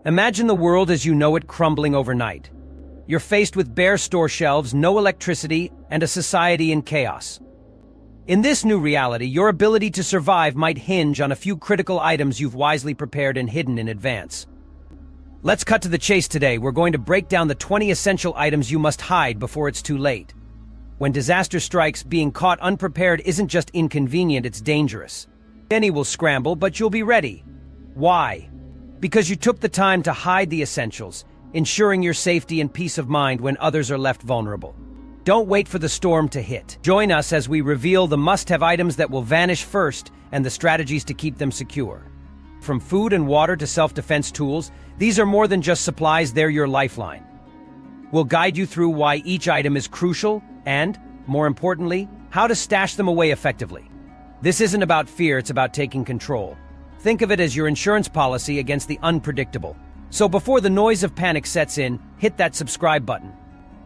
Imagine the world as you know it crumbling overnight. You're faced with bare store shelves, no electricity, and a society in chaos. In this new reality, your ability to survive might hinge on a few critical items you've wisely prepared and hidden in advance. Let's cut to the chase today. We're going to break down the 20 essential items you must hide before it's too late. When disaster strikes, being caught unprepared isn't just inconvenient, it's dangerous. Many will scramble, but you'll be ready. Why? Because you took the time to hide the essentials, ensuring your safety and peace of mind when others are left vulnerable. Don't wait for the storm to hit. Join us as we reveal the must-have items that will vanish first and the strategies to keep them secure. From food and water to self-defense tools, these are more than just supplies, they're your lifeline. We'll guide you through why each item is crucial and, more importantly, how to stash them away effectively. This isn't about fear, it's about taking control. Think of it as your insurance policy against the unpredictable. So before the noise of panic sets in, hit that subscribe button.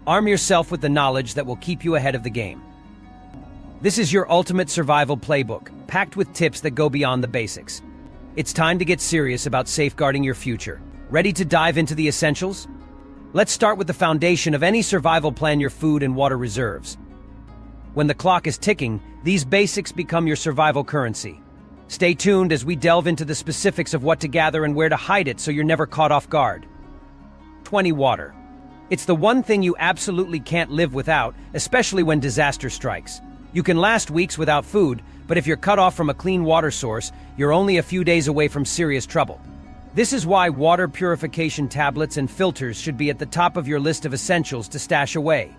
Arm yourself with the knowledge that will keep you ahead of the game. This is your ultimate survival playbook, packed with tips that go beyond the basics. It's time to get serious about safeguarding your future. Ready to dive into the essentials? Let's start with the foundation of any survival plan: your food and water reserves. When the clock is ticking, these basics become your survival currency. Stay tuned as we delve into the specifics of what to gather and where to hide it so you're never caught off guard. 20. Water. It's the one thing you absolutely can't live without, especially when disaster strikes. You can last weeks without food, but if you're cut off from a clean water source, you're only a few days away from serious trouble. This is why water purification tablets and filters should be at the top of your list of essentials to stash away.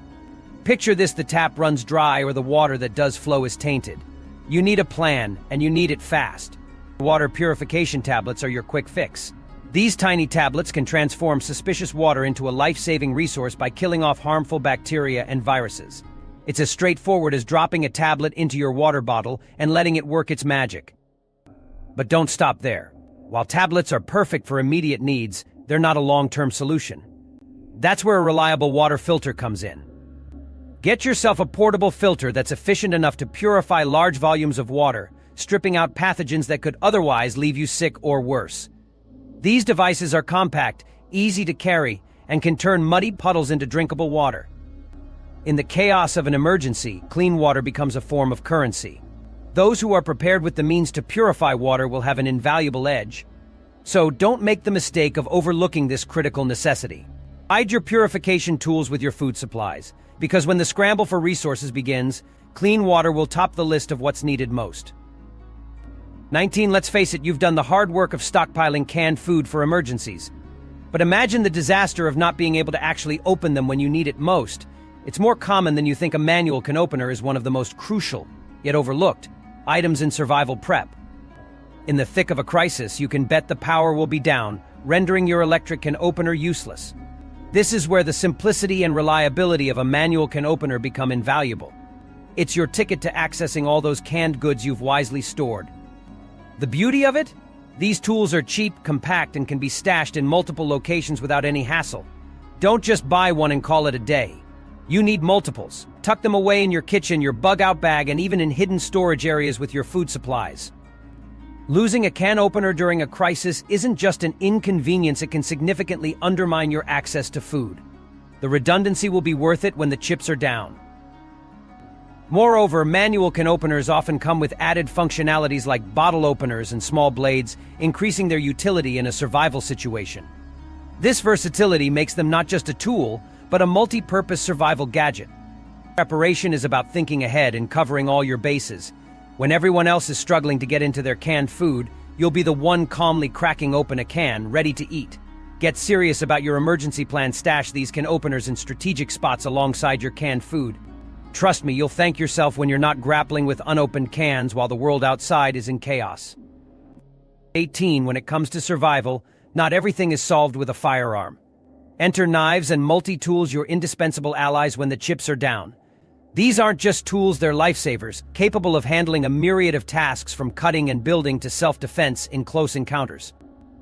Picture this: the tap runs dry or the water that does flow is tainted. You need a plan, and you need it fast. Water purification tablets are your quick fix. These tiny tablets can transform suspicious water into a life-saving resource by killing off harmful bacteria and viruses. It's as straightforward as dropping a tablet into your water bottle and letting it work its magic. But don't stop there. While tablets are perfect for immediate needs, they're not a long-term solution. That's where a reliable water filter comes in. Get yourself a portable filter that's efficient enough to purify large volumes of water, stripping out pathogens that could otherwise leave you sick or worse. These devices are compact, easy to carry, and can turn muddy puddles into drinkable water. In the chaos of an emergency, clean water becomes a form of currency. Those who are prepared with the means to purify water will have an invaluable edge. So don't make the mistake of overlooking this critical necessity. Hide your purification tools with your food supplies, because when the scramble for resources begins, clean water will top the list of what's needed most. 19. Let's face it, you've done the hard work of stockpiling canned food for emergencies. But imagine the disaster of not being able to actually open them when you need it most. It's more common than you think. A manual can opener is one of the most crucial, yet overlooked, items in survival prep. In the thick of a crisis, you can bet the power will be down, rendering your electric can opener useless. This is where the simplicity and reliability of a manual can opener become invaluable. It's your ticket to accessing all those canned goods you've wisely stored. The beauty of it? These tools are cheap, compact, and can be stashed in multiple locations without any hassle. Don't just buy one and call it a day. You need multiples. Tuck them away in your kitchen, your bug-out bag, and even in hidden storage areas with your food supplies. Losing a can opener during a crisis isn't just an inconvenience, it can significantly undermine your access to food. The redundancy will be worth it when the chips are down. Moreover, manual can openers often come with added functionalities like bottle openers and small blades, increasing their utility in a survival situation. This versatility makes them not just a tool, but a multi-purpose survival gadget. Preparation is about thinking ahead and covering all your bases. When everyone else is struggling to get into their canned food, you'll be the one calmly cracking open a can, ready to eat. Get serious about your emergency plan. Stash these can openers in strategic spots alongside your canned food. Trust me, you'll thank yourself when you're not grappling with unopened cans while the world outside is in chaos. 18. When it comes to survival, not everything is solved with a firearm. Enter knives and multi-tools, your indispensable allies when the chips are down. These aren't just tools, they're lifesavers, capable of handling a myriad of tasks from cutting and building to self-defense in close encounters.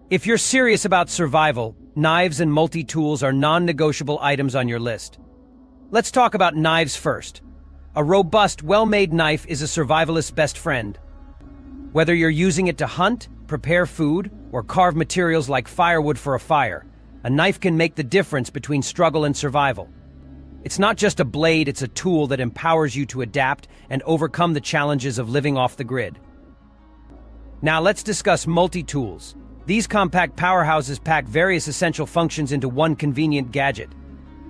If you're serious about survival, knives and multi-tools are non-negotiable items on your list. Let's talk about knives first. A robust, well-made knife is a survivalist's best friend. Whether you're using it to hunt, prepare food, or carve materials like firewood for a fire, a knife can make the difference between struggle and survival. It's not just a blade, it's a tool that empowers you to adapt and overcome the challenges of living off the grid. Now let's discuss multi-tools. These compact powerhouses pack various essential functions into one convenient gadget.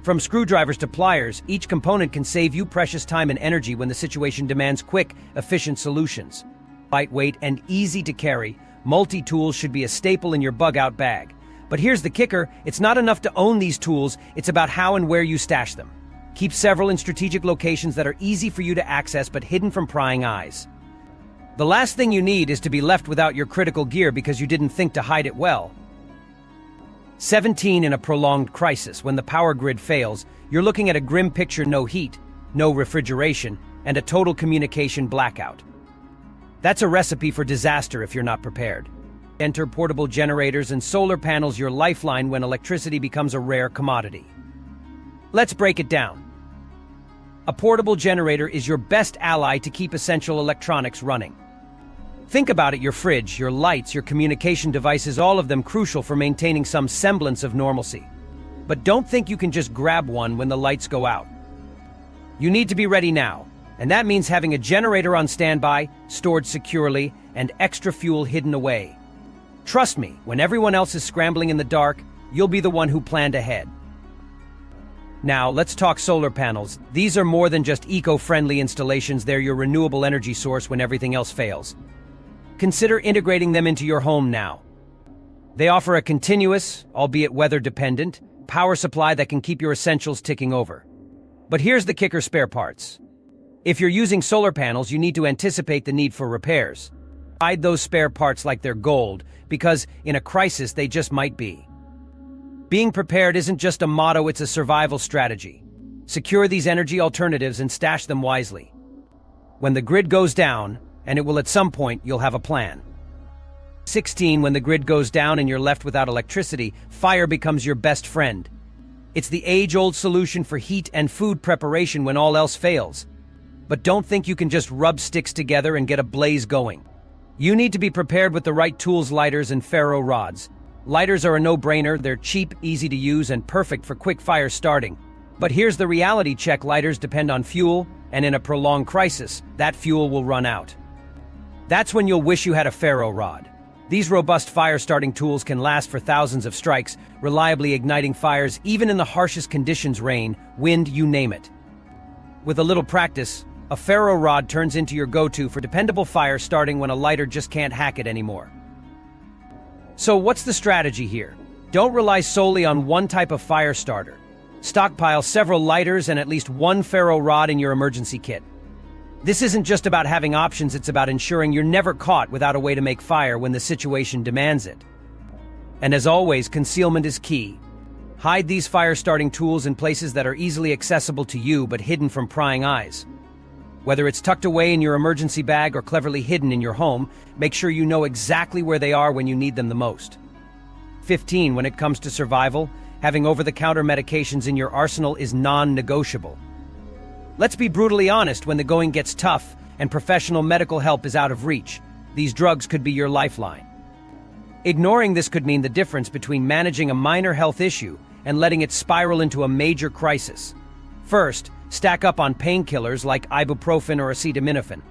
From screwdrivers to pliers, each component can save you precious time and energy when the situation demands quick, efficient solutions. Lightweight and easy to carry, multi-tools should be a staple in your bug-out bag. But here's the kicker, it's not enough to own these tools, it's about how and where you stash them. Keep several in strategic locations that are easy for you to access but hidden from prying eyes. The last thing you need is to be left without your critical gear because you didn't think to hide it well. 17. In a prolonged crisis, when the power grid fails, you're looking at a grim picture: no heat, no refrigeration, and a total communication blackout. That's a recipe for disaster if you're not prepared. Enter portable generators and solar panels, your lifeline when electricity becomes a rare commodity. Let's break it down. A portable generator is your best ally to keep essential electronics running. Think about it: your fridge, your lights, your communication devices, all of them crucial for maintaining some semblance of normalcy. But don't think you can just grab one when the lights go out. You need to be ready now, and that means having a generator on standby, stored securely, and extra fuel hidden away. Trust me, when everyone else is scrambling in the dark, you'll be the one who planned ahead. Now, let's talk solar panels. These are more than just eco-friendly installations, they're your renewable energy source when everything else fails. Consider integrating them into your home now. They offer a continuous, albeit weather-dependent, power supply that can keep your essentials ticking over. But here's the kicker: spare parts. If you're using solar panels, you need to anticipate the need for repairs. Hide those spare parts like they're gold, because in a crisis they just might be. Being prepared isn't just a motto, it's a survival strategy. Secure these energy alternatives and stash them wisely. When the grid goes down, and it will at some point, you'll have a plan. 16. When the grid goes down and you're left without electricity, fire becomes your best friend. It's the age-old solution for heat and food preparation when all else fails. But don't think you can just rub sticks together and get a blaze going. You need to be prepared with the right tools: lighters and ferro rods. Lighters are a no-brainer, they're cheap, easy to use, and perfect for quick fire starting. But here's the reality check: lighters depend on fuel, and in a prolonged crisis, that fuel will run out. That's when you'll wish you had a ferro rod. These robust fire-starting tools can last for thousands of strikes, reliably igniting fires even in the harshest conditions: rain, wind, you name it. With a little practice, a ferro rod turns into your go-to for dependable fire starting when a lighter just can't hack it anymore. So what's the strategy here? Don't rely solely on one type of fire starter. Stockpile several lighters and at least one ferro rod in your emergency kit. This isn't just about having options, it's about ensuring you're never caught without a way to make fire when the situation demands it. And as always, concealment is key. Hide these fire-starting tools in places that are easily accessible to you but hidden from prying eyes. Whether it's tucked away in your emergency bag or cleverly hidden in your home, make sure you know exactly where they are when you need them the most. 15. When it comes to survival, having over-the-counter medications in your arsenal is non-negotiable. Let's be brutally honest: when the going gets tough and professional medical help is out of reach, these drugs could be your lifeline. Ignoring this could mean the difference between managing a minor health issue and letting it spiral into a major crisis. First, stack up on painkillers like ibuprofen or acetaminophen.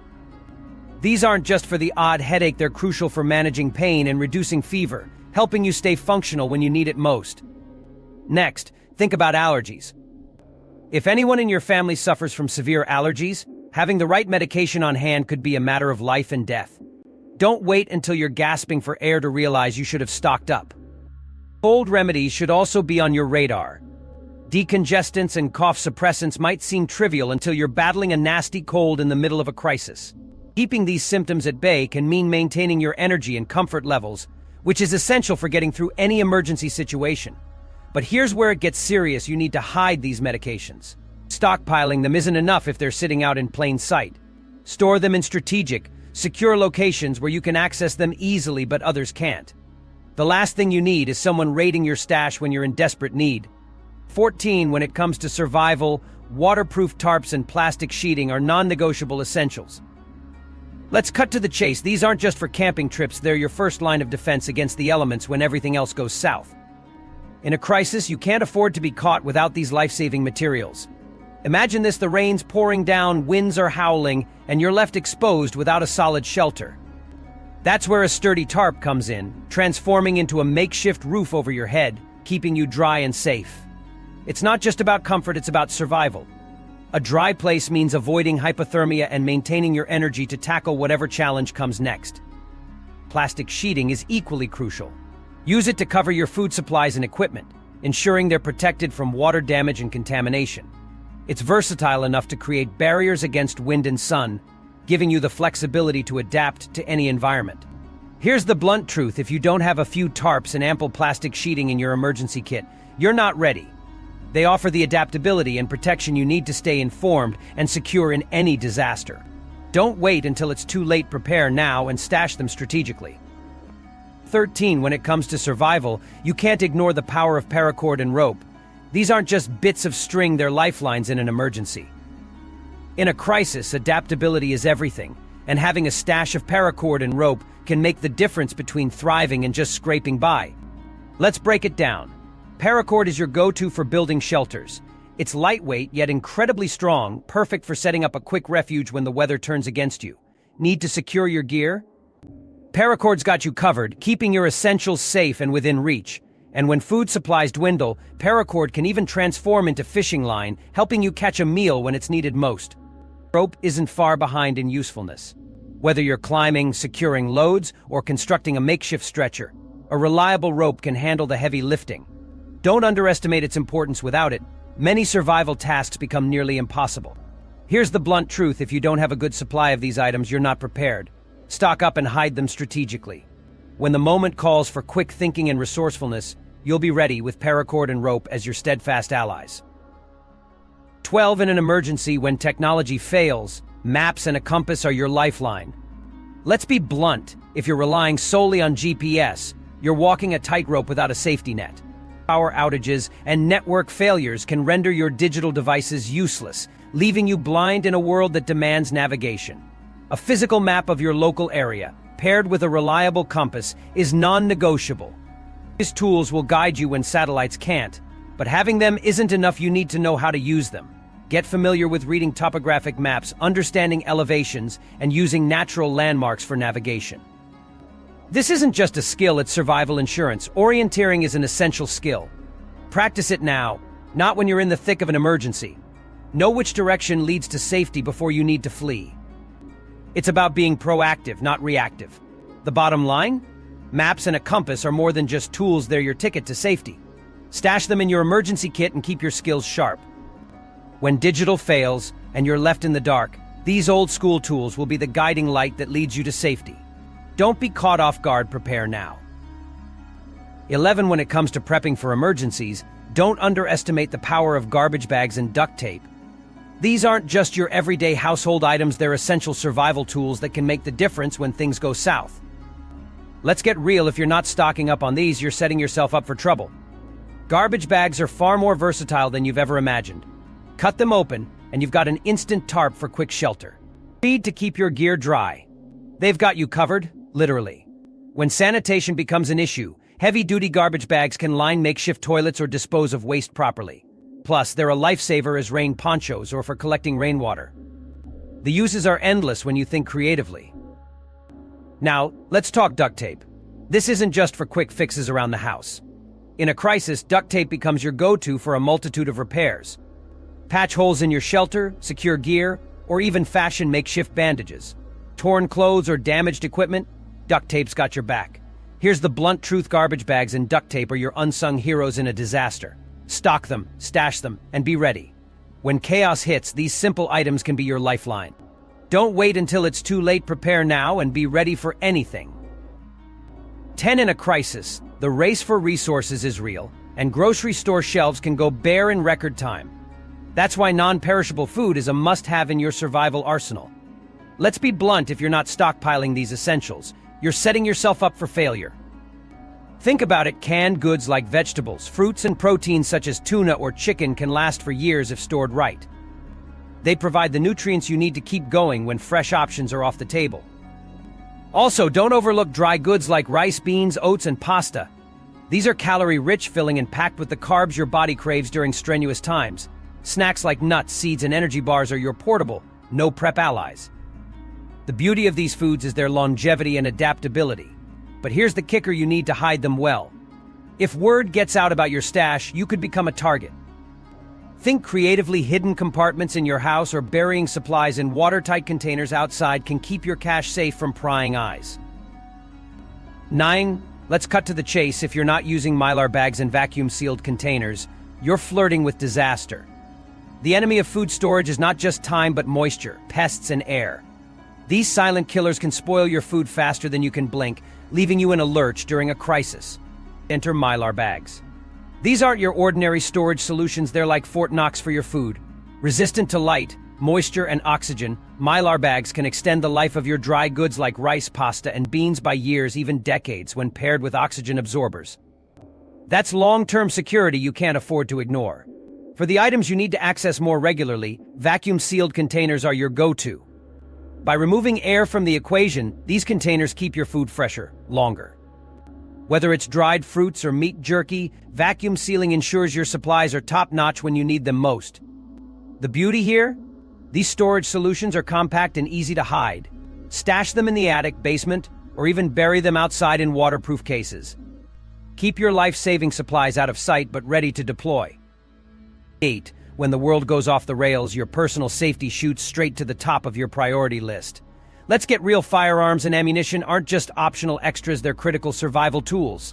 These aren't just for the odd headache, they're crucial for managing pain and reducing fever, helping you stay functional when you need it most. Next, think about allergies. If anyone in your family suffers from severe allergies, having the right medication on hand could be a matter of life and death. Don't wait until you're gasping for air to realize you should have stocked up. Cold remedies should also be on your radar. Decongestants and cough suppressants might seem trivial until you're battling a nasty cold in the middle of a crisis. Keeping these symptoms at bay can mean maintaining your energy and comfort levels, which is essential for getting through any emergency situation. But here's where it gets serious: you need to hide these medications. Stockpiling them isn't enough if they're sitting out in plain sight. Store them in strategic, secure locations where you can access them easily but others can't. The last thing you need is someone raiding your stash when you're in desperate need. 14. When it comes to survival, waterproof tarps and plastic sheeting are non-negotiable essentials. Let's cut to the chase. These aren't just for camping trips, they're your first line of defense against the elements when everything else goes south. In a crisis, you can't afford to be caught without these life-saving materials. Imagine this: the rain's pouring down, winds are howling, and you're left exposed without a solid shelter. That's where a sturdy tarp comes in, transforming into a makeshift roof over your head, keeping you dry and safe. It's not just about comfort, it's about survival. A dry place means avoiding hypothermia and maintaining your energy to tackle whatever challenge comes next. Plastic sheeting is equally crucial. Use it to cover your food supplies and equipment, ensuring they're protected from water damage and contamination. It's versatile enough to create barriers against wind and sun, giving you the flexibility to adapt to any environment. Here's the blunt truth: if you don't have a few tarps and ample plastic sheeting in your emergency kit, you're not ready. They offer the adaptability and protection you need to stay informed and secure in any disaster. Don't wait until it's too late. Prepare now and stash them strategically. 13. When it comes to survival, you can't ignore the power of paracord and rope. These aren't just bits of string, they're lifelines in an emergency. In a crisis, adaptability is everything, and having a stash of paracord and rope can make the difference between thriving and just scraping by. Let's break it down. Paracord is your go-to for building shelters. It's lightweight yet incredibly strong, perfect for setting up a quick refuge when the weather turns against you. Need to secure your gear? Paracord's got you covered, keeping your essentials safe and within reach. And when food supplies dwindle, paracord can even transform into fishing line, helping you catch a meal when it's needed most. Rope isn't far behind in usefulness. Whether you're climbing, securing loads, or constructing a makeshift stretcher, a reliable rope can handle the heavy lifting. Don't underestimate its importance. Without it, many survival tasks become nearly impossible. Here's the blunt truth: if you don't have a good supply of these items, you're not prepared. Stock up and hide them strategically. When the moment calls for quick thinking and resourcefulness, you'll be ready with paracord and rope as your steadfast allies. 12. In an emergency, when technology fails, maps and a compass are your lifeline. Let's be blunt: if you're relying solely on GPS, you're walking a tightrope without a safety net. Power outages and network failures can render your digital devices useless, leaving you blind in a world that demands navigation. A physical map of your local area, paired with a reliable compass, is non-negotiable. These tools will guide you when satellites can't, but having them isn't enough. You need to know how to use them. Get familiar with reading topographic maps, understanding elevations, and using natural landmarks for navigation. This isn't just a skill, it's survival insurance. Orienteering is an essential skill. Practice it now, not when you're in the thick of an emergency. Know which direction leads to safety before you need to flee. It's about being proactive, not reactive. The bottom line? Maps and a compass are more than just tools, they're your ticket to safety. Stash them in your emergency kit and keep your skills sharp. When digital fails and you're left in the dark, these old-school tools will be the guiding light that leads you to safety. Don't be caught off guard, prepare now. 11. When it comes to prepping for emergencies, don't underestimate the power of garbage bags and duct tape. These aren't just your everyday household items, they're essential survival tools that can make the difference when things go south. Let's get real: if you're not stocking up on these, you're setting yourself up for trouble. Garbage bags are far more versatile than you've ever imagined. Cut them open, and you've got an instant tarp for quick shelter. Feed to keep your gear dry. They've got you covered, literally. When sanitation becomes an issue, heavy-duty garbage bags can line makeshift toilets or dispose of waste properly. Plus, they're a lifesaver as rain ponchos or for collecting rainwater. The uses are endless when you think creatively. Now, let's talk duct tape. This isn't just for quick fixes around the house. In a crisis, duct tape becomes your go-to for a multitude of repairs. Patch holes in your shelter, secure gear, or even fashion makeshift bandages. Torn clothes or damaged equipment? Duct tape's got your back. Here's the blunt truth: garbage bags and duct tape are your unsung heroes in a disaster. Stock them, stash them, and be ready. When chaos hits, these simple items can be your lifeline. Don't wait until it's too late. Prepare now and be ready for anything. 10. In a crisis, the race for resources is real, and grocery store shelves can go bare in record time. That's why non-perishable food is a must-have in your survival arsenal. Let's be blunt: if you're not stockpiling these essentials, you're setting yourself up for failure. Think about it: canned goods like vegetables, fruits, and proteins such as tuna or chicken can last for years if stored right. They provide the nutrients you need to keep going when fresh options are off the table. Also, don't overlook dry goods like rice, beans, oats, and pasta. These are calorie-rich, filling, and packed with the carbs your body craves during strenuous times. Snacks like nuts, seeds, and energy bars are your portable, no-prep allies. The beauty of these foods is their longevity and adaptability. But here's the kicker: you need to hide them well. If word gets out about your stash, you could become a target. Think creatively. Hidden compartments in your house or burying supplies in watertight containers outside can keep your cash safe from prying eyes. 9. Let's cut to the chase. If you're not using Mylar bags and vacuum-sealed containers, you're flirting with disaster. The enemy of food storage is not just time but moisture, pests, and air. These silent killers can spoil your food faster than you can blink, leaving you in a lurch during a crisis. Enter Mylar bags. These aren't your ordinary storage solutions. They're like Fort Knox for your food. Resistant to light, moisture, and oxygen, Mylar bags can extend the life of your dry goods like rice, pasta, and beans by years, even decades, when paired with oxygen absorbers. That's long-term security you can't afford to ignore. For the items you need to access more regularly, vacuum-sealed containers are your go-to. By removing air from the equation, these containers keep your food fresher, longer. Whether it's dried fruits or meat jerky, vacuum sealing ensures your supplies are top-notch when you need them most. The beauty here? These storage solutions are compact and easy to hide. Stash them in the attic, basement, or even bury them outside in waterproof cases. Keep your life-saving supplies out of sight but ready to deploy. 8. When the world goes off the rails, your personal safety shoots straight to the top of your priority list. Let's get real. Firearms and ammunition aren't just optional extras, they're critical survival tools.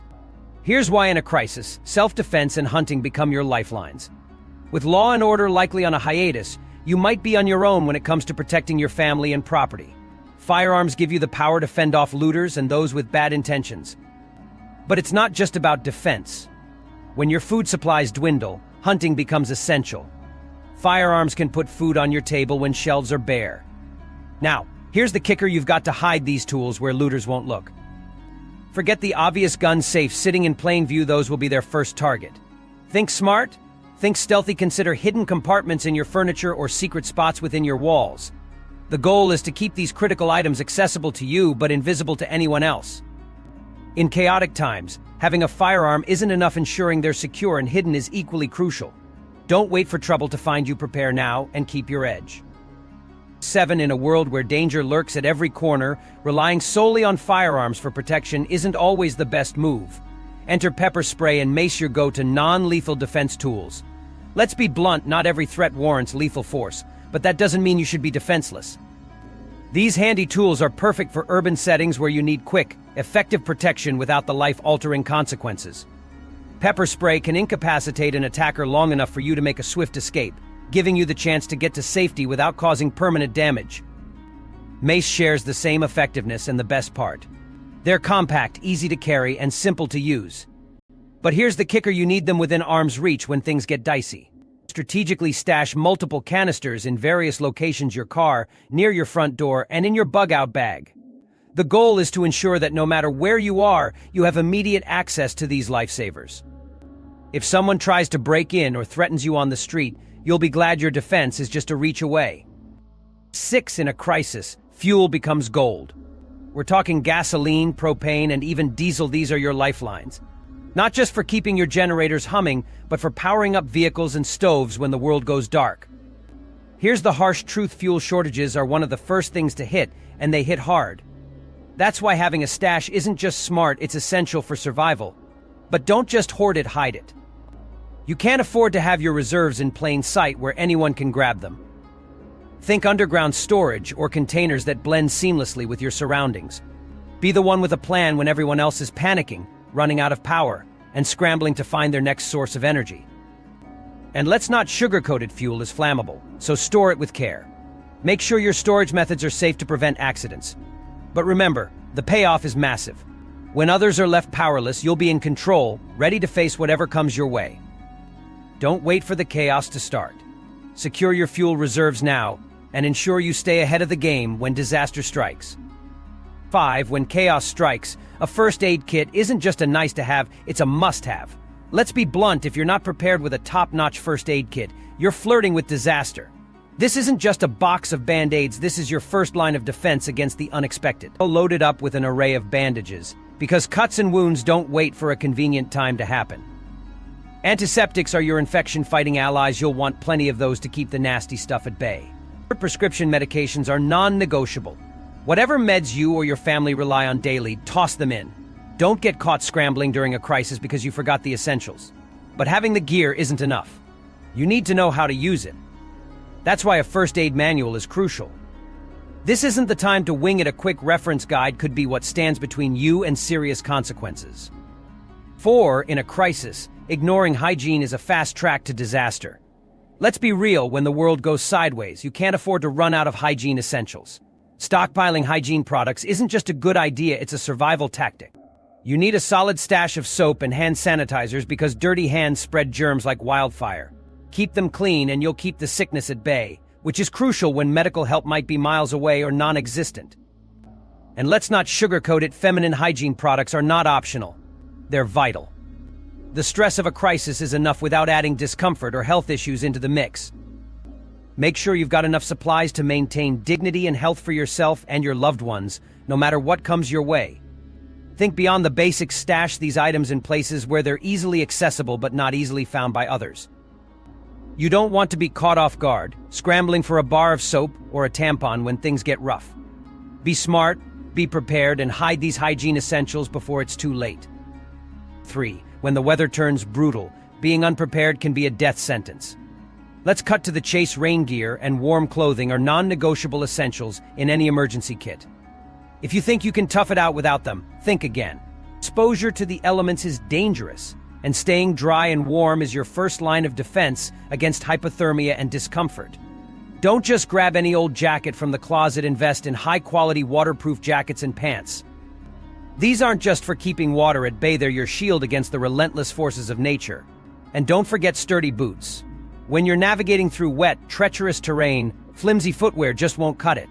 Here's why in a crisis, self-defense and hunting become your lifelines. With law and order likely on a hiatus, you might be on your own when it comes to protecting your family and property. Firearms give you the power to fend off looters and those with bad intentions. But it's not just about defense. When your food supplies dwindle, hunting becomes essential. Firearms can put food on your table when shelves are bare. Now, here's the kicker: you've got to hide these tools where looters won't look. Forget the obvious gun safe sitting in plain view; those will be their first target. Think smart? Think stealthy. Consider hidden compartments in your furniture or secret spots within your walls. The goal is to keep these critical items accessible to you but invisible to anyone else. In chaotic times, having a firearm isn't enough. Ensuring they're secure and hidden is equally crucial. Don't wait for trouble to find you. Prepare now and keep your edge. 7. In a world where danger lurks at every corner, relying solely on firearms for protection isn't always the best move. Enter pepper spray and mace, your go-to non-lethal defense tools. Let's be blunt, not every threat warrants lethal force, but that doesn't mean you should be defenseless. These handy tools are perfect for urban settings where you need quick, effective protection without the life-altering consequences. Pepper spray can incapacitate an attacker long enough for you to make a swift escape, giving you the chance to get to safety without causing permanent damage. Mace shares the same effectiveness, and the best part: they're compact, easy to carry, and simple to use. But here's the kicker: you need them within arm's reach when things get dicey. Strategically stash multiple canisters in various locations: your car, near your front door, and in your bug-out bag. The goal is to ensure that no matter where you are, you have immediate access to these lifesavers. If someone tries to break in or threatens you on the street, you'll be glad your defense is just a reach away. 6. In a crisis, fuel becomes gold. We're talking gasoline, propane, and even diesel. These are your lifelines. Not just for keeping your generators humming, but for powering up vehicles and stoves when the world goes dark. Here's the harsh truth: fuel shortages are one of the first things to hit, and they hit hard. That's why having a stash isn't just smart, it's essential for survival. But don't just hoard it, hide it. You can't afford to have your reserves in plain sight where anyone can grab them. Think underground storage or containers that blend seamlessly with your surroundings. Be the one with a plan when everyone else is panicking, running out of power, and scrambling to find their next source of energy. And let's not sugarcoat it: fuel is flammable, so store it with care. Make sure your storage methods are safe to prevent accidents. But remember, the payoff is massive. When others are left powerless, you'll be in control, ready to face whatever comes your way. Don't wait for the chaos to start. Secure your fuel reserves now, and ensure you stay ahead of the game when disaster strikes. 5. When chaos strikes, a first aid kit isn't just a nice-to-have, it's a must-have. Let's be blunt: if you're not prepared with a top-notch first aid kit, you're flirting with disaster. This isn't just a box of Band-Aids, this is your first line of defense against the unexpected. Loaded up with an array of bandages, because cuts and wounds don't wait for a convenient time to happen. Antiseptics are your infection-fighting allies. You'll want plenty of those to keep the nasty stuff at bay. Prescription medications are non-negotiable. Whatever meds you or your family rely on daily, toss them in. Don't get caught scrambling during a crisis because you forgot the essentials. But having the gear isn't enough. You need to know how to use it. That's why a first aid manual is crucial. This isn't the time to wing it. A quick reference guide could be what stands between you and serious consequences. 4. In a crisis, ignoring hygiene is a fast track to disaster. Let's be real, when the world goes sideways, you can't afford to run out of hygiene essentials. Stockpiling hygiene products isn't just a good idea, it's a survival tactic. You need a solid stash of soap and hand sanitizers because dirty hands spread germs like wildfire. Keep them clean and you'll keep the sickness at bay, which is crucial when medical help might be miles away or non-existent. And let's not sugarcoat it, feminine hygiene products are not optional. They're vital. The stress of a crisis is enough without adding discomfort or health issues into the mix. Make sure you've got enough supplies to maintain dignity and health for yourself and your loved ones, no matter what comes your way. Think beyond the basics. Stash these items in places where they're easily accessible but not easily found by others. You don't want to be caught off guard, scrambling for a bar of soap or a tampon when things get rough. Be smart, be prepared, and hide these hygiene essentials before it's too late. 3. When the weather turns brutal, being unprepared can be a death sentence. Let's cut to the chase. Rain gear and warm clothing are non-negotiable essentials in any emergency kit. If you think you can tough it out without them, think again. Exposure to the elements is dangerous, and staying dry and warm is your first line of defense against hypothermia and discomfort. Don't just grab any old jacket from the closet. Invest in high-quality waterproof jackets and pants. These aren't just for keeping water at bay, they're your shield against the relentless forces of nature. And don't forget sturdy boots. When you're navigating through wet, treacherous terrain, flimsy footwear just won't cut it.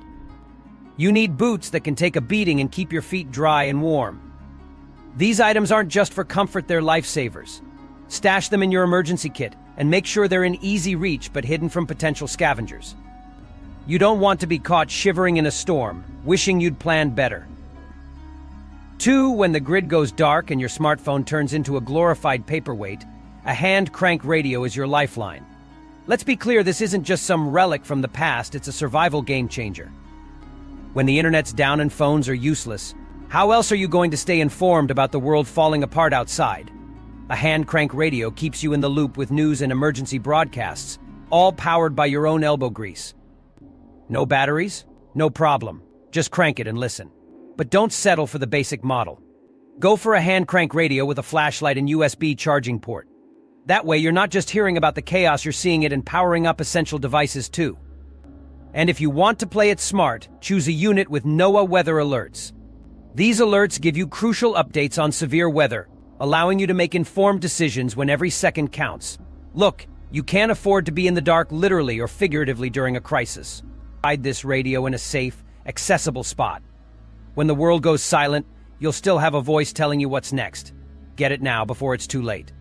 You need boots that can take a beating and keep your feet dry and warm. These items aren't just for comfort, they're lifesavers. Stash them in your emergency kit and make sure they're in easy reach but hidden from potential scavengers. You don't want to be caught shivering in a storm, wishing you'd planned better. 2. When the grid goes dark and your smartphone turns into a glorified paperweight, a hand crank radio is your lifeline. Let's be clear, this isn't just some relic from the past, it's a survival game changer. When the internet's down and phones are useless, how else are you going to stay informed about the world falling apart outside? A hand crank radio keeps you in the loop with news and emergency broadcasts, all powered by your own elbow grease. No batteries? No problem. Just crank it and listen. But don't settle for the basic model. Go for a hand crank radio with a flashlight and USB charging port. That way you're not just hearing about the chaos, you're seeing it and powering up essential devices too. And if you want to play it smart, choose a unit with NOAA weather alerts. These alerts give you crucial updates on severe weather, allowing you to make informed decisions when every second counts. Look, you can't afford to be in the dark literally or figuratively during a crisis. Hide this radio in a safe, accessible spot. When the world goes silent, you'll still have a voice telling you what's next. Get it now before it's too late.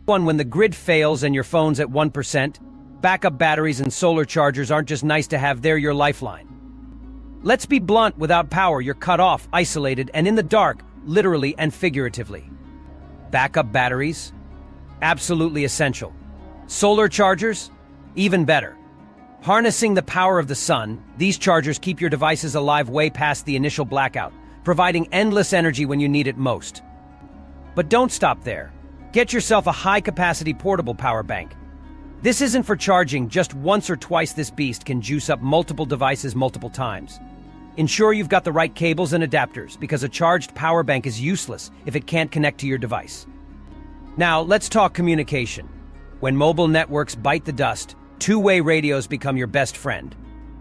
1. When the grid fails and your phone's at 1%, backup batteries and solar chargers aren't just nice to have, they're your lifeline. Let's be blunt, without power, you're cut off, isolated, and in the dark, literally and figuratively. Backup batteries? Absolutely essential. Solar chargers? Even better. Harnessing the power of the sun, these chargers keep your devices alive way past the initial blackout, providing endless energy when you need it most. But don't stop there. Get yourself a high-capacity portable power bank. This isn't for charging just once or twice. This beast can juice up multiple devices multiple times. Ensure you've got the right cables and adapters, because a charged power bank is useless if it can't connect to your device. Now, let's talk communication. When mobile networks bite the dust, two-way radios become your best friend.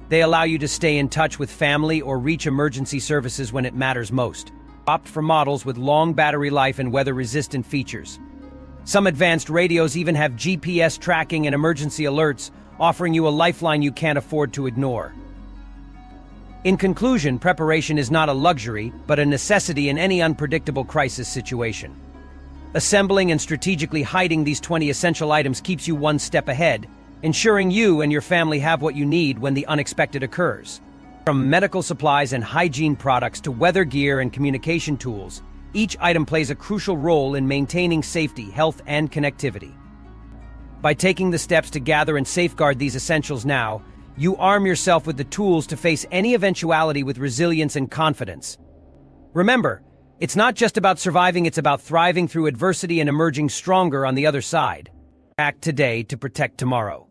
They allow you to stay in touch with family or reach emergency services when it matters most. Opt for models with long battery life and weather-resistant features. Some advanced radios even have GPS tracking and emergency alerts, offering you a lifeline you can't afford to ignore. In conclusion, preparation is not a luxury, but a necessity in any unpredictable crisis situation. Assembling and strategically hiding these 20 essential items keeps you one step ahead, ensuring you and your family have what you need when the unexpected occurs. From medical supplies and hygiene products to weather gear and communication tools, each item plays a crucial role in maintaining safety, health, and connectivity. By taking the steps to gather and safeguard these essentials now, you arm yourself with the tools to face any eventuality with resilience and confidence. Remember, it's not just about surviving, it's about thriving through adversity and emerging stronger on the other side. Act today to protect tomorrow.